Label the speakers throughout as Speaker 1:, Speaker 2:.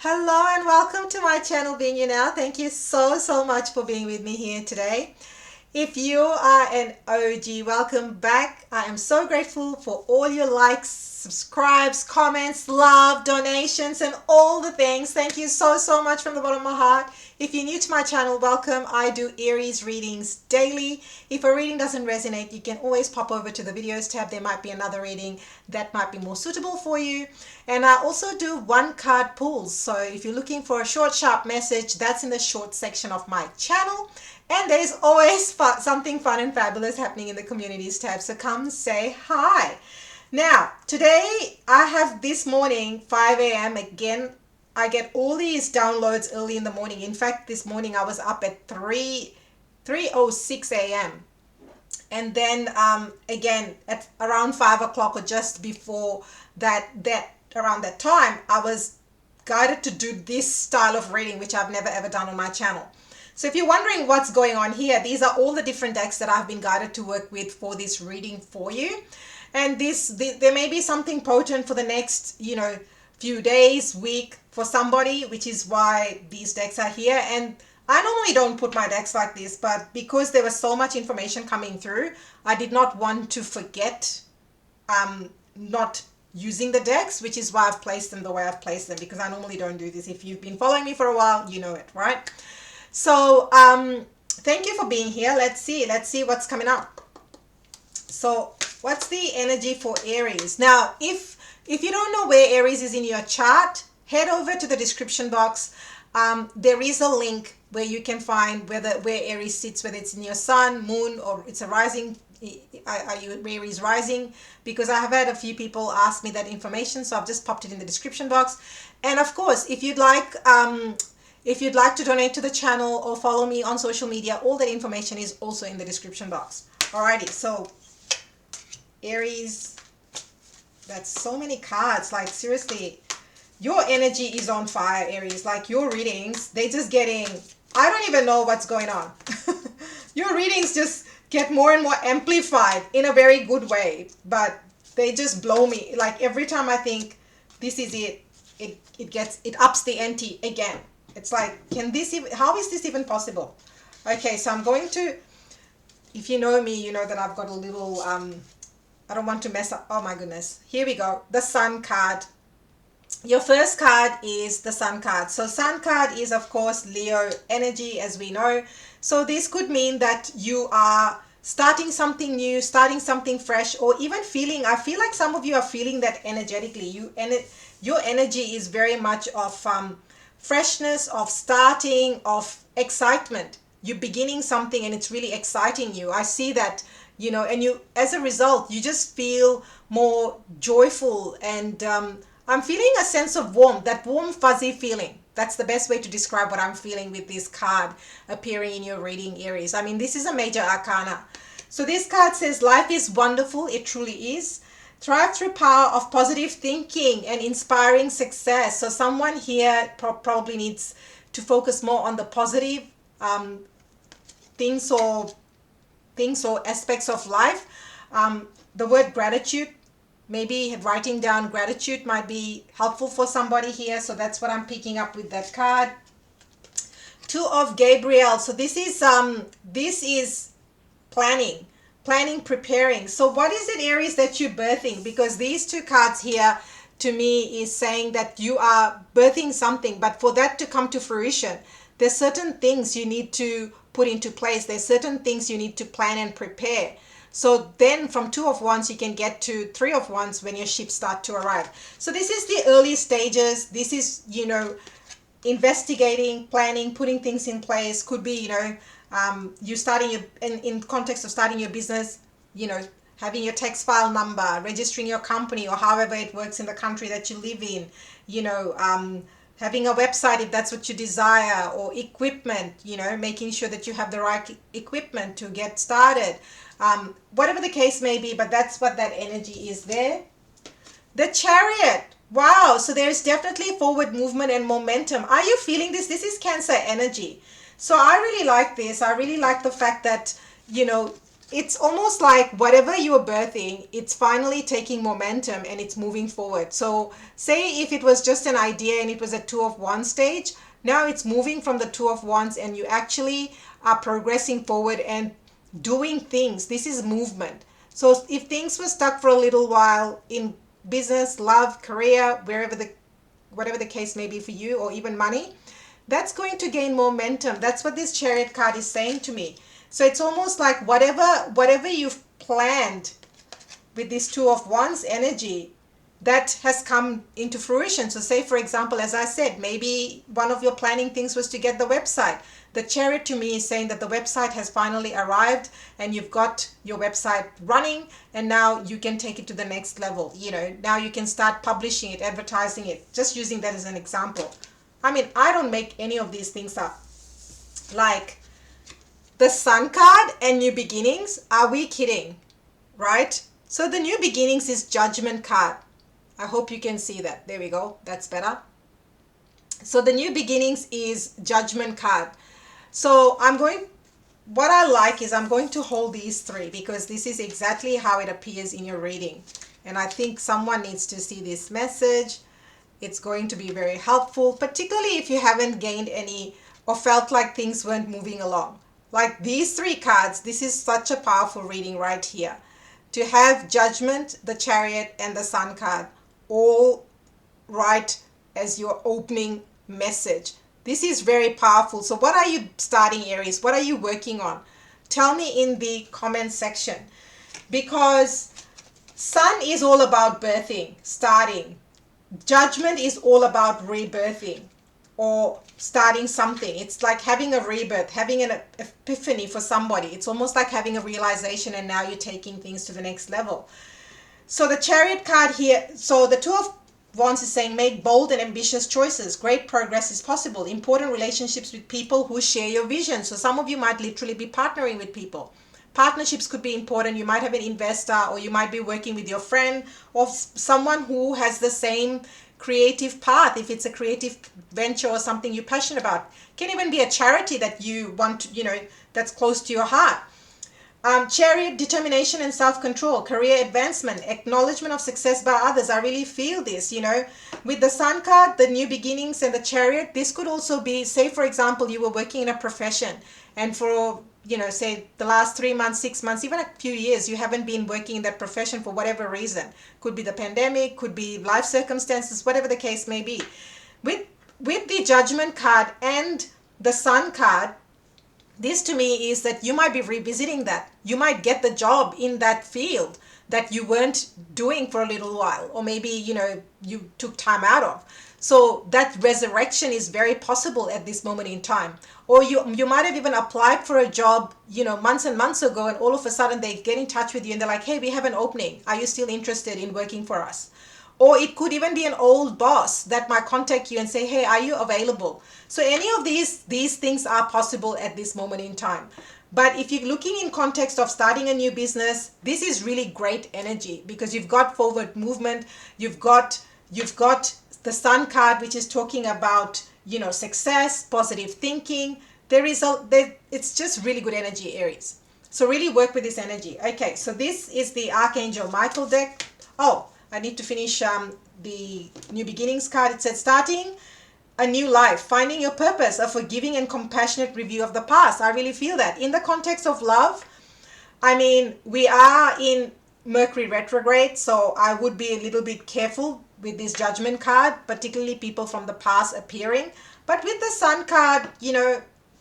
Speaker 1: Hello and welcome to my channel, Being You Now. Thank you so much for being with me here today. If you are an OG, welcome back. I am so grateful for all your likes, subscribes, comments, love, donations, and all the things. Thank you so much from the bottom of my heart. If you're new to my channel, welcome. I do Aries readings daily. If a reading doesn't resonate, you can always pop over to the videos tab. There might be another reading that might be more suitable for you. And I also do one card pulls. So if you're looking for a short, sharp message, that's in the short section of my channel. And there's always something fun and fabulous happening in the communities tab. So come say hi. Now, today I have this morning, 5 a.m. again. I get all these downloads early in the morning. In fact, this morning I was up at 3:06 a.m. And then again at around 5 o'clock or just before around that time, I was guided to do this style of reading, which I've never ever done on my channel. So if you're wondering what's going on here, these are all the different decks that I've been guided to work with for this reading for you. And there may be something potent for the next, few days, week for somebody, which is why these decks are here. And I normally don't put my decks like this, but because there was so much information coming through, I did not want to forget not using the decks, which is why I've placed them the way I've placed them, because I normally don't do this. If you've been following me for a while, you know it, right? So thank you for being here. Let's see what's coming up. So what's the energy for Aries? Now, if you don't know where Aries is in your chart, head over to the description box. There is a link where you can find where Aries sits, whether it's in your sun, moon, or it's a rising. Are you Aries rising? Because I have had a few people ask me that information, so I've just popped it in the description box. And of course, if you'd like to donate to the channel or follow me on social media, all that information is also in the description box. Alrighty, so Aries, that's so many cards. Like, seriously, your energy is on fire, Aries. Like, your readings, they just getting, I don't even know what's going on. Your readings just get more and more amplified in a very good way, but they just blow me. Like, every time I think this is it ups the ante again. It's like, how is this even possible? Okay, so I'm going to, if you know me, you know that I've got a little, I don't want to mess up. Oh my goodness. Here we go. The Sun card. Your first card is the Sun card. So Sun card is, of course, Leo energy, as we know. So this could mean that you are starting something new, starting something fresh, or even I feel like some of you are feeling that energetically. Your energy is very much of freshness, of starting, of excitement. You're beginning something and it's really exciting you. I see that, and you, as a result, you just feel more joyful. And I'm feeling a sense of warmth, that warm, fuzzy feeling. That's the best way to describe what I'm feeling with this card appearing in your reading, Aries. I mean, this is a major arcana. So this card says, life is wonderful. It truly is. Thrive through power of positive thinking and inspiring success. So someone here probably needs to focus more on the positive things or aspects of life. The word gratitude, maybe writing down gratitude might be helpful for somebody here. So that's what I'm picking up with that card. Two of Gabriel. So this is planning, preparing. So what is it, Aries, that you're birthing? Because these two cards here to me is saying that you are birthing something, but for that to come to fruition, there's certain things you need to put into place. There's certain things you need to plan and prepare. So then from Two of Wands, you can get to Three of Wands when your ships start to arrive. So this is the early stages. This is, investigating, planning, putting things in place. Could be, you starting in context of starting your business, having your tax file number, registering your company, or however it works in the country that you live in, having a website if that's what you desire, or equipment, making sure that you have the right equipment to get started. Whatever the case may be, but that's what that energy is there. The Chariot. Wow, so there's definitely forward movement and momentum. Are you feeling this? This is Cancer energy. So I really like this. I really like the fact that, it's almost like whatever you're birthing, it's finally taking momentum and it's moving forward. So say if it was just an idea and it was a Two of Wands stage, now it's moving from the Two of Wands and you actually are progressing forward and doing things. This is movement. So if things were stuck for a little while in business, love, career, wherever the whatever the case may be for you, or even money, that's going to gain momentum. That's what this Chariot card is saying to me. So it's almost like whatever you've planned with this Two of Wands energy, that has come into fruition. So say, for example, as I said, maybe one of your planning things was to get the website. The Chariot to me is saying that the website has finally arrived and you've got your website running, and now you can take it to the next level. You know, now you can start publishing it, advertising it, just using that as an example. I mean, I don't make any of these things up. Like the Sun card and New Beginnings, are we kidding? Right? So the New Beginnings is Judgment card. I hope you can see that. There we go. That's better. So the New Beginnings is Judgment card. So what I like is I'm going to hold these three because this is exactly how it appears in your reading. And I think someone needs to see this message. It's going to be very helpful, particularly if you haven't gained any or felt like things weren't moving along. Like these three cards, this is such a powerful reading right here. To have Judgment, the Chariot, and the Sun card all right as your opening message. This is very powerful. So what are you starting, Aries? What are you working on? Tell me in the comment section. Because Sun is all about birthing, starting. Judgment is all about rebirthing or starting something. It's like having a rebirth, having an epiphany for somebody. It's almost like having a realization, and now you're taking things to the next level. So the Chariot card here, so the Two of Wands is saying make bold and ambitious choices. Great progress is possible. Important relationships with people who share your vision. So some of you might literally be partnering with people. Partnerships could be important. You might have an investor, or you might be working with your friend or someone who has the same creative path. If it's a creative venture or something you're passionate about, it can even be a charity that you want to, that's close to your heart. Chariot, determination and self-control, career advancement, acknowledgement of success by others. I really feel this, with the Sun card, the New Beginnings, and the Chariot. This could also be, say, for example, you were working in a profession, and for, say the last 3 months, 6 months, even a few years, you haven't been working in that profession for whatever reason. Could be the pandemic, could be life circumstances, whatever the case may be. With the Judgment card and the Sun card, this to me is that you might be revisiting that. You might get the job in that field that you weren't doing for a little while, or maybe, you took time out of. So that resurrection is very possible at this moment in time. Or you might have even applied for a job, months and months ago, and all of a sudden they get in touch with you and they're like, hey, we have an opening. Are you still interested in working for us? Or it could even be an old boss that might contact you and say, hey, are you available? So any of these things are possible at this moment in time. But if you're looking in context of starting a new business, this is really great energy because you've got forward movement. You've got the Sun card, which is talking about, success, positive thinking. It's just really good energy, Aries. So really work with this energy. Okay, so this is the Archangel Michael deck. Oh, I need to finish the New Beginnings card. It said starting a new life, finding your purpose, a forgiving and compassionate review of the past. I really feel that. In the context of love, I mean, we are in Mercury retrograde, so I would be a little bit careful with this Judgment card, particularly people from the past appearing. But with the Sun card,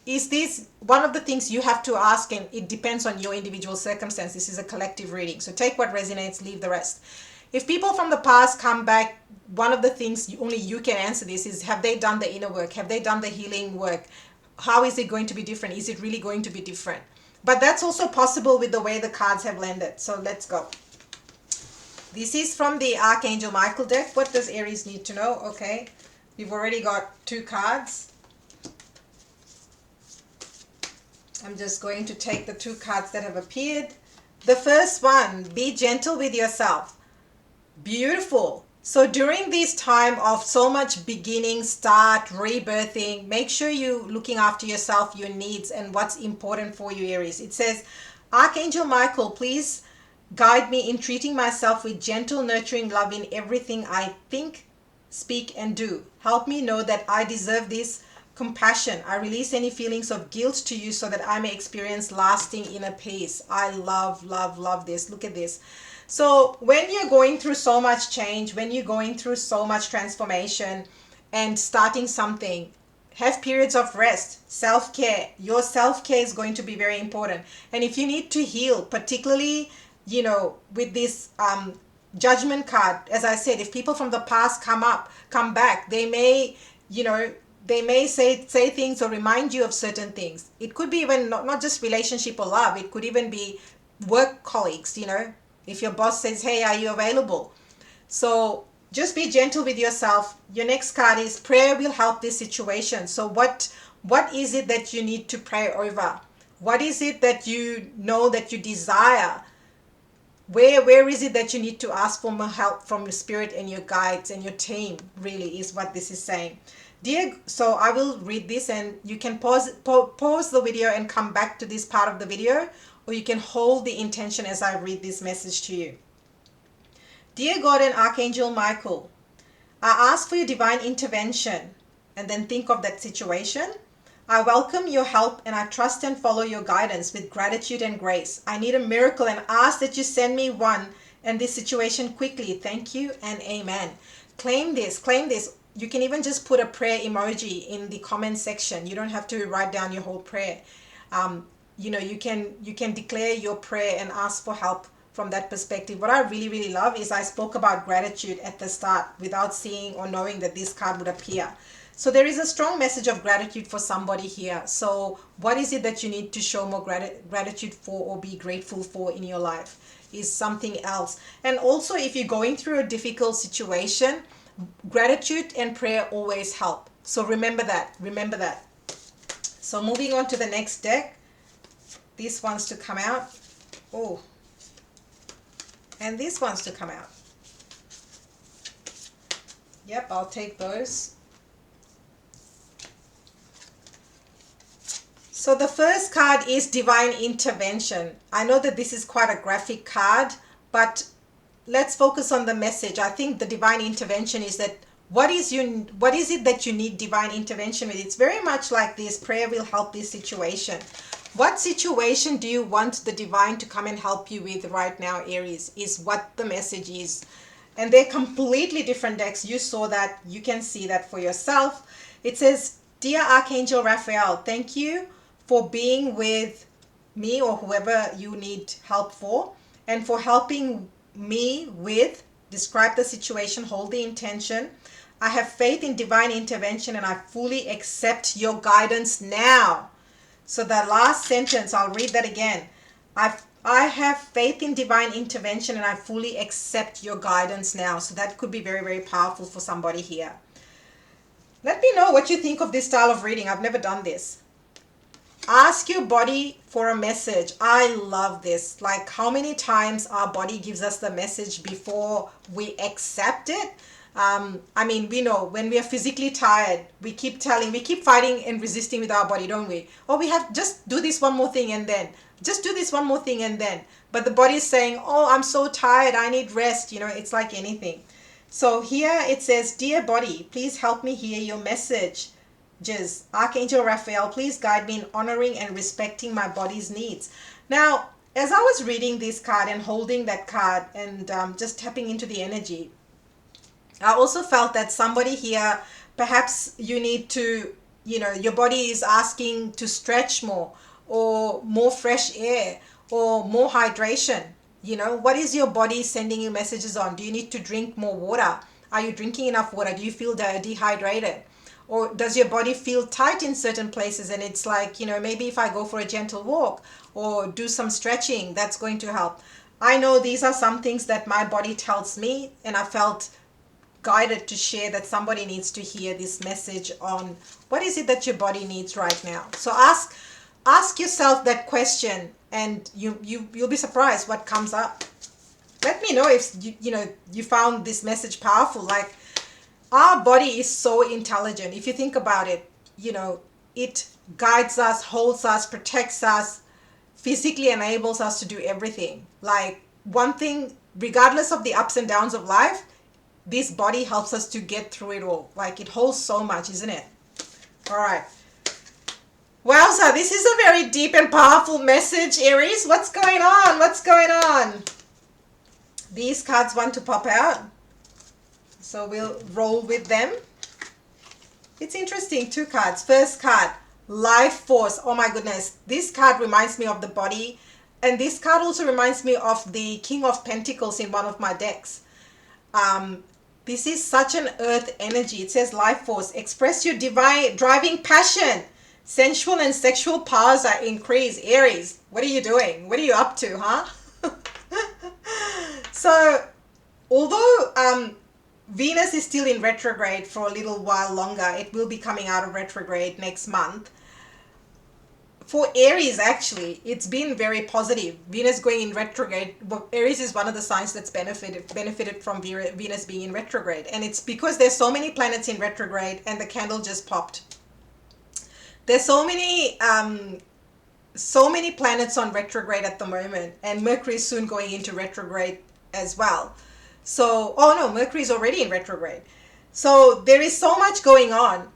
Speaker 1: is this one of the things you have to ask, and it depends on your individual circumstance. This is a collective reading, so take what resonates, leave the rest. If people from the past come back, one of the things only you can answer this is, have they done the inner work? Have they done the healing work? How is it going to be different? Is it really going to be different? But that's also possible with the way the cards have landed. So let's go. This is from the Archangel Michael deck. What does Aries need to know? Okay, we've already got 2 cards. I'm just going to take the 2 cards that have appeared. The first one, be gentle with yourself. Beautiful. So during this time of so much beginning, start, rebirthing, make sure you're looking after yourself, your needs, and what's important for you, Aries. It says, Archangel Michael, please guide me in treating myself with gentle, nurturing love in everything I think, speak, and do. Help me know that I deserve this compassion. I release any feelings of guilt to you so that I may experience lasting inner peace. I love, love, love this. Look at this. So when you're going through so much change, when you're going through so much transformation and starting something, have periods of rest, self-care. Your self-care is going to be very important. And if you need to heal, particularly, with this judgment card, as I said, if people from the past come back, they may, they may say things or remind you of certain things. It could be even not just relationship or love. It could even be work colleagues, if your boss says, hey, are you available? So just be gentle with yourself. Your next card is prayer will help this situation. So what is it that you need to pray over? What is it that you know that you desire? Where is it that you need to ask for more help from your spirit and your guides and your team, really, is what this is saying. Dear, so I will read this, and you can pause the video and come back to this part of the video, or you can hold the intention as I read this message to you. Dear God and Archangel Michael, I ask for your divine intervention, and then think of that situation. I welcome your help and I trust and follow your guidance with gratitude and grace. I need a miracle and ask that you send me one and this situation quickly. Thank you and amen. Claim this, claim this. You can even just put a prayer emoji in the comment section. You don't have to write down your whole prayer. You can declare your prayer and ask for help from that perspective. What I really, really love is I spoke about gratitude at the start without seeing or knowing that this card would appear. So there is a strong message of gratitude for somebody here. So what is it that you need to show more gratitude for or be grateful for in your life is something else. And also, if you're going through a difficult situation, gratitude and prayer always help. So remember that. Remember that. So moving on to the next deck. This wants to come out. Oh. And this wants to come out. Yep, I'll take those. So the first card is divine intervention. I know that this is quite a graphic card, but let's focus on the message. I think the divine intervention is that what is it that you need divine intervention with? It's very much like this. Prayer will help this situation. What situation do you want the divine to come and help you with right now, Aries, is what the message is. And they're completely different decks. You saw that. You can see that for yourself. It says, Dear Archangel Raphael, thank you for being with me or whoever you need help for, and for helping me with, describe the situation, hold the intention. I have faith in divine intervention and I fully accept your guidance now. So that last sentence, I'll read that again. I have faith in divine intervention and I fully accept your guidance now. So that could be very, very powerful for somebody here. Let me know what you think of this style of reading. I've never done this. Ask your body for a message. I love this. Like how many times our body gives us the message before we accept it. We know when we are physically tired, we keep fighting and resisting with our body, don't we? Or we have just do this one more thing and then just do this one more thing and then. But the body is saying, oh, I'm so tired. I need rest. It's like anything. So here it says, Dear body, please help me hear your message. Archangel Raphael, please guide me in honoring and respecting my body's needs. Now, as I was reading this card and holding that card and just tapping into the energy, I also felt that somebody here, perhaps you need to, your body is asking to stretch more or more fresh air or more hydration. What is your body sending you messages on? Do you need to drink more water? Are you drinking enough water? Do you feel dehydrated? Or does your body feel tight in certain places and it's like, maybe if I go for a gentle walk or do some stretching, that's going to help. I know these are some things that my body tells me, and I felt guided to share that somebody needs to hear this message on what is it that your body needs right now. So ask yourself that question, and you'll be surprised what comes up. Let me know if you found this message powerful. Like, our body is so intelligent. If you think about it, it guides us, holds us, protects us. physically enables us to do everything. Like one thing, regardless of the ups and downs of life, this body helps us to get through it all. Like it holds so much, isn't it? All right. Well, so this is a very deep and powerful message, Aries. What's going on? What's going on? These cards want to pop out, so we'll roll with them. It's interesting. Two cards. First card, life force. Oh my goodness. This card reminds me of the body. And this card also reminds me of the King of Pentacles in one of my decks. This is such an earth energy. It says life force. Express your divine driving passion. Sensual and sexual powers are increased. Aries, what are you doing? What are you up to, huh? So, although Venus is still in retrograde for a little while longer, it will be coming out of retrograde next month. For Aries, actually, it's been very positive. Venus going in retrograde. Well, Aries is one of the signs that's benefited from Venus being in retrograde. And it's because there's so many planets in retrograde and the candle just popped. There's so many planets on retrograde at the moment. And Mercury is soon going into retrograde as well. So, oh no, Mercury is already in retrograde. So there is so much going on.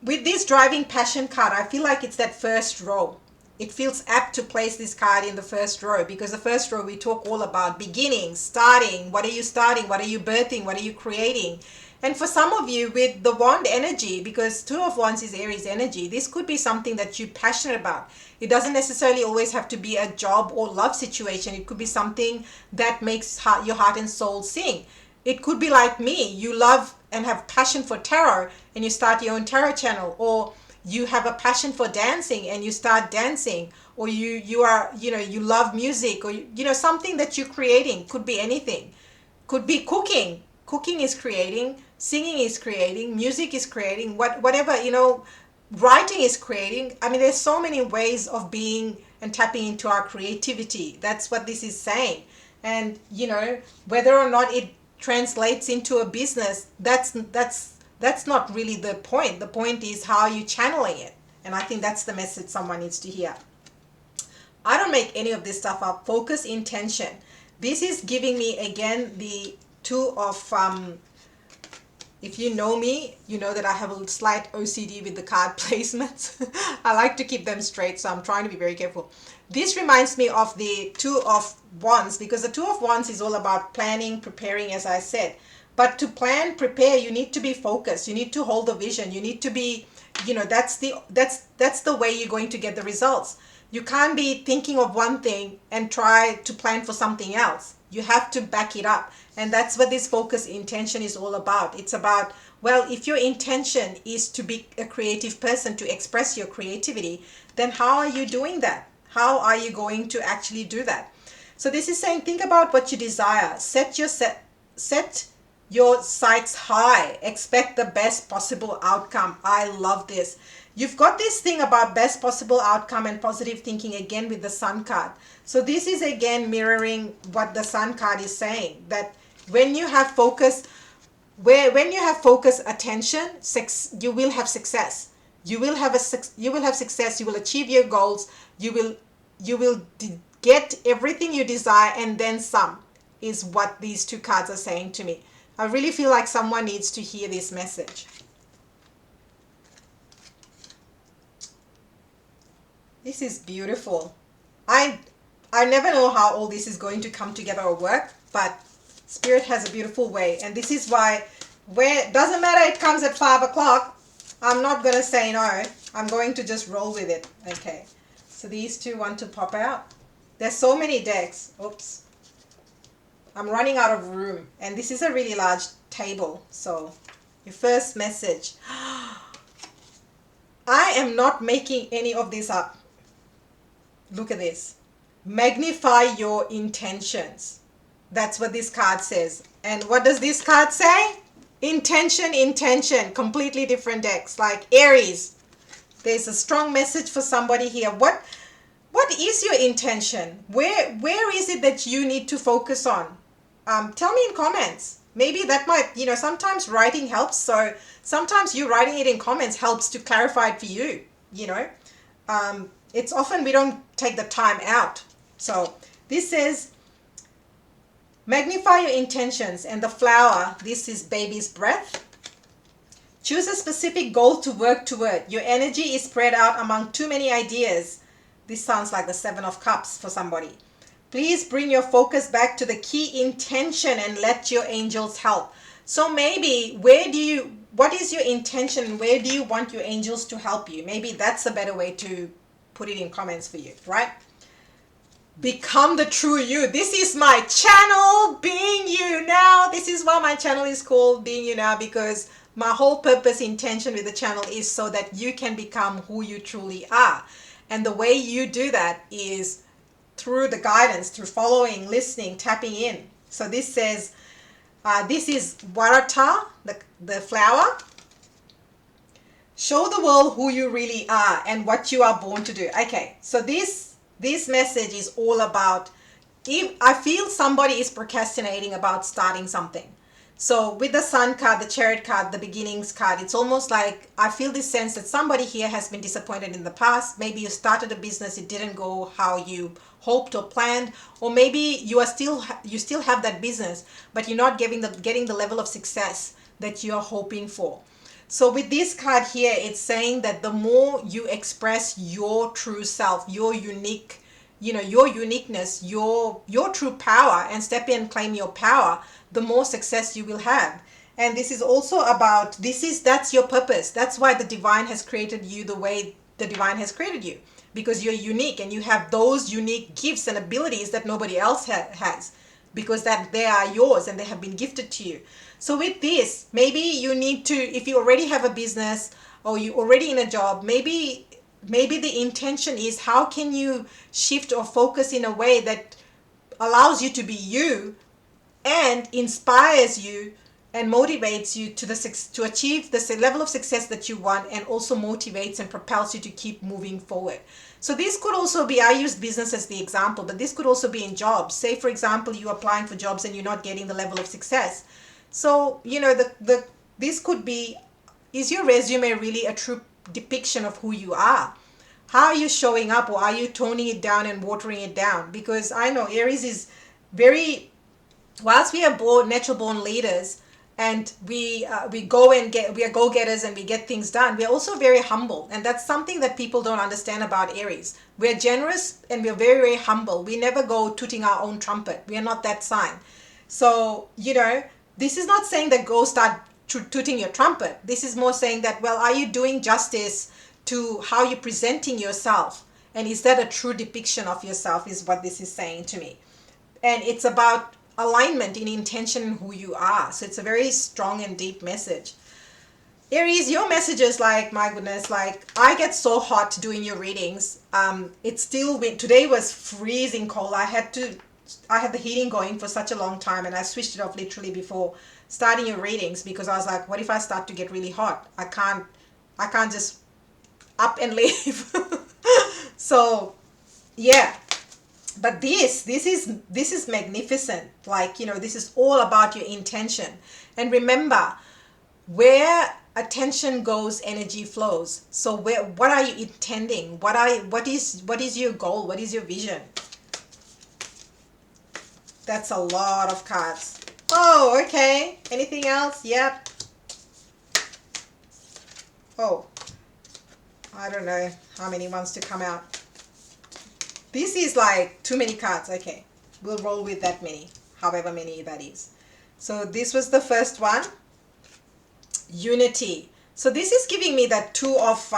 Speaker 1: With this driving passion card, I feel like it's that first row. It feels apt to place this card in the first row because the first row we talk all about beginning, starting. What are you starting? What are you birthing? What are you creating? And for some of you with the wand energy, because Two of Wands is Aries energy, this could be something that you're passionate about. It doesn't necessarily always have to be a job or love situation. It could be something that makes your heart and soul sing. It could be like me. You love and have passion for tarot and you start your own tarot channel, or you have a passion for dancing and you start dancing, or you love music, or something that you're creating. Could be anything. Could be cooking. Cooking is creating, singing is creating, music is creating, whatever, writing is creating. I mean, there's so many ways of being and tapping into our creativity. That's what this is saying. And, whether or not it translates into a business, that's not really the point. The point is how you're channeling it. And I think that's the message someone needs to hear. I don't make any of this stuff up. Focus, intention. This is giving me, again, the Two of, if you know me, you know that I have a slight OCD with the card placements. I like to keep them straight, so I'm trying to be very careful. This reminds me of the Two of Wands, because the Two of Wands is all about planning, preparing, as I said. But to plan, prepare, you need to be focused. You need to hold the vision. You need to be, that's the way you're going to get the results. You can't be thinking of one thing and try to plan for something else. You have to back it up. And that's what this focus intention is all about. It's about, well, if your intention is to be a creative person, to express your creativity, then how are you doing that? How are you going to actually do that? So this is saying, think about what you desire. Set your sights high. Expect the best possible outcome. I love this. You've got this thing about best possible outcome and positive thinking again with the Sun card. So this is again mirroring what the Sun card is saying, that when you have focus, attention, you will have success. You will have success. You will achieve your goals. You will get everything you desire and then some, is what these two cards are saying to me. I really feel like someone needs to hear this message. This is beautiful. I never know how all this is going to come together or work, but Spirit has a beautiful way. And this is why, doesn't matter it comes at 5 o'clock, I'm not going to say no. I'm going to just roll with it. Okay. So these two want to pop out. There's so many decks. Oops. I'm running out of room. And this is a really large table. So your first message. I am not making any of this up. Look at this. Magnify your intentions. That's what this card says. And what does this card say? Intention, intention. Completely different decks. Like Aries. There's a strong message for somebody here. What is your intention? Where is it that you need to focus on? Tell me in comments. Maybe that might, sometimes writing helps. So sometimes you writing it in comments helps to clarify it for you, it's often we don't take the time out. So this says, magnify your intentions, and the flower, this is baby's breath. Choose a specific goal to work toward. Your energy is spread out among too many ideas. This sounds like the Seven of Cups for somebody. Please bring your focus back to the key intention and let your angels help. So maybe what is your intention? Where do you want your angels to help you? Maybe that's a better way to put it in comments for you, right? Become the true you. This is my channel, Being You Now. This is why my channel is called Being You Now, because my whole purpose, intention with the channel is so that you can become who you truly are. And the way you do that is through the guidance, through following, listening, tapping in. So this says, this is Warata, the flower. Show the world who you really are and what you are born to do. Okay, so this message is all about, if I feel somebody is procrastinating about starting something. So with the Sun card, the Chariot card, the Beginnings card, it's almost like I feel this sense that somebody here has been disappointed in the past. Maybe you started a business, it didn't go how you hoped or planned, or maybe you still have that business, but you're not getting the level of success that you're hoping for. So with this card here, it's saying that the more you express your true self, your unique, your uniqueness, your true power, and step in and claim your power, the more success you will have. And this is also about, that's your purpose. That's why the divine has created you the way the divine has created you, because you're unique and you have those unique gifts and abilities that nobody else has, because that they are yours and they have been gifted to you. So with this, maybe you need to, if you already have a business or you're already in a job, maybe the intention is, how can you shift or focus in a way that allows you to be you and inspires you and motivates you to achieve the level of success that you want, and also motivates and propels you to keep moving forward. So this could also be, I used business as the example, but this could also be in jobs. Say, for example, you're applying for jobs and you're not getting the level of success. So, this could be, is your resume really a true depiction of who you are? How are you showing up, or are you toning it down and watering it down? Because I know Aries is very, whilst we are natural born leaders, and we are go-getters and we get things done, we're also very humble. And that's something that people don't understand about Aries. We're generous and we're very, very humble. We never go tooting our own trumpet. We are not that sign. So, this is not saying that go start tooting your trumpet. This is more saying that, well, are you doing justice to how you're presenting yourself? And is that a true depiction of yourself, is what this is saying to me. And it's about alignment in intention and who you are. So it's a very strong and deep message. Aries, your messages, like, my goodness, like, I get so hot doing your readings. It's still, today was freezing cold. I had the heating going for such a long time, and I switched it off literally before starting your readings, because I was like, what if I start to get really hot? I can't just up and leave. So yeah, but this is magnificent. Like, this is all about your intention. And remember, where attention goes, energy flows. So what are you intending? What is your goal? What is your vision? That's a lot of cards. Oh, okay. Anything else? Yep. Oh, I don't know how many wants to come out. This is like too many cards. Okay, we'll roll with that many, however many that is. So this was the first one. Unity. So this is giving me that Two of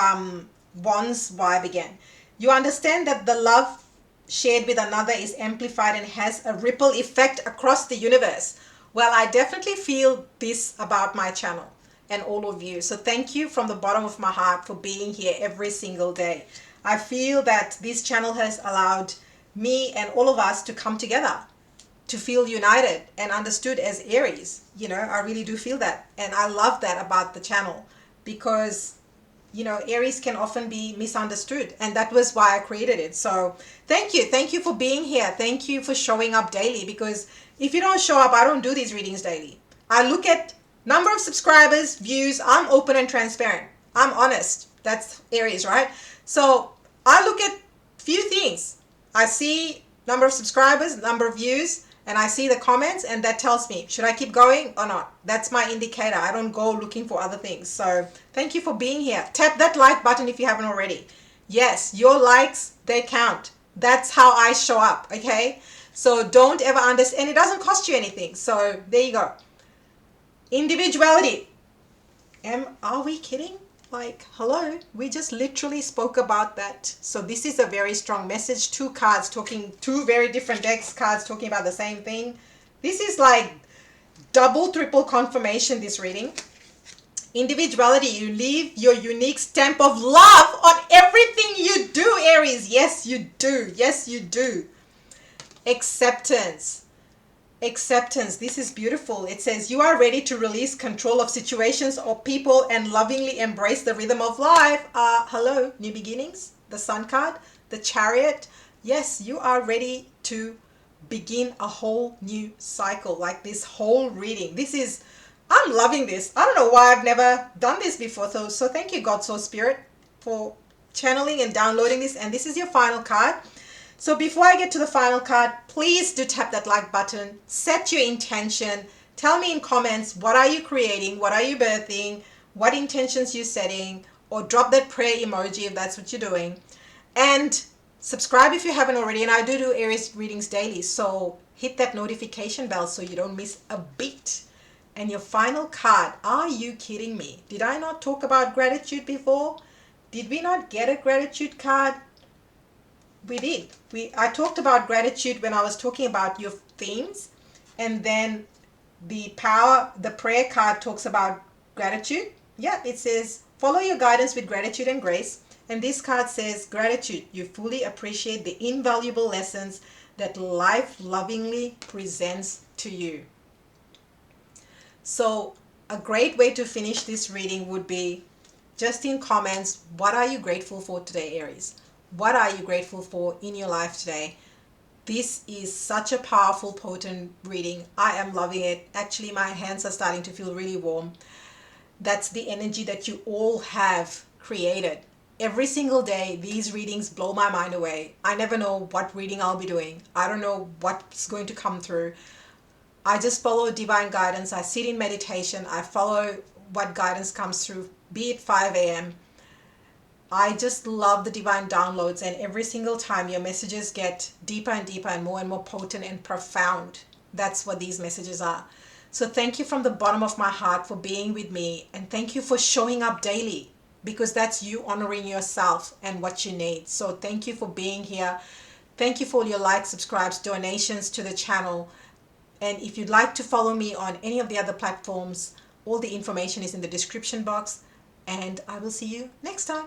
Speaker 1: Wands vibe again. You understand that the love shared with another is amplified and has a ripple effect across the universe. Well, I definitely feel this about my channel and all of you. So thank you from the bottom of my heart for being here every single day. I feel that this channel has allowed me and all of us to come together, to feel united and understood as Aries. I really do feel that. And I love that about the channel, because Aries can often be misunderstood, and that was why I created it. So thank you for being here. Thank you for showing up daily, because if you don't show up, I don't do these readings daily. I look at number of subscribers, views. I'm open and transparent. I'm honest. That's Aries, right? So I look at few things. I see number of subscribers, number of views, and I see the comments, and that tells me, should I keep going or not? That's my indicator. I don't go looking for other things. So thank you for being here. Tap that like button if you haven't already. Yes, your likes, they count. That's how I show up, okay? So don't ever understand, and it doesn't cost you anything. So there you go. Individuality. Are we kidding? Like, hello, we just literally spoke about that. So this is a very strong message. Two cards talking, two very different decks cards talking about the same thing. This is like double, triple confirmation, this reading. Individuality, you leave your unique stamp of love on everything you do, Aries. Yes, you do. Yes, you do. Acceptance. Acceptance. This is beautiful. It says you are ready to release control of situations or people and lovingly embrace the rhythm of life. Hello, new beginnings. The Sun card, the Chariot. Yes, you are ready to begin a whole new cycle, like this whole reading. This is, I'm loving this. I don't know why I've never done this before. So thank you, God Soul Spirit, for channeling and downloading this. And this is your final card. So before I get to the final card, please do tap that like button, set your intention, tell me in comments, what are you creating, what are you birthing, what intentions you're setting, or drop that prayer emoji if that's what you're doing. And subscribe if you haven't already, and I do Aries readings daily, so hit that notification bell so you don't miss a beat. And your final card, are you kidding me? Did I not talk about gratitude before? Did we not get a gratitude card? We did. I talked about gratitude when I was talking about your themes, and then the prayer card talks about gratitude. Yeah, it says follow your guidance with gratitude and grace. And this card says gratitude. You fully appreciate the invaluable lessons that life lovingly presents to you. So a great way to finish this reading would be just in comments, what are you grateful for today, Aries? What are you grateful for in your life today? This is such a powerful, potent reading. I am loving it. Actually, my hands are starting to feel really warm. That's the energy that you all have created. Every single day, these readings blow my mind away. I never know what reading I'll be doing. I don't know what's going to come through. I just follow divine guidance. I sit in meditation. I follow what guidance comes through, be it 5 a.m. I just love the divine downloads, and every single time your messages get deeper and deeper and more potent and profound. That's what these messages are. So thank you from the bottom of my heart for being with me, and thank you for showing up daily, because that's you honoring yourself and what you need. So thank you for being here. Thank you for all your likes, subscribes, donations to the channel. And if you'd like to follow me on any of the other platforms, all the information is in the description box, and I will see you next time.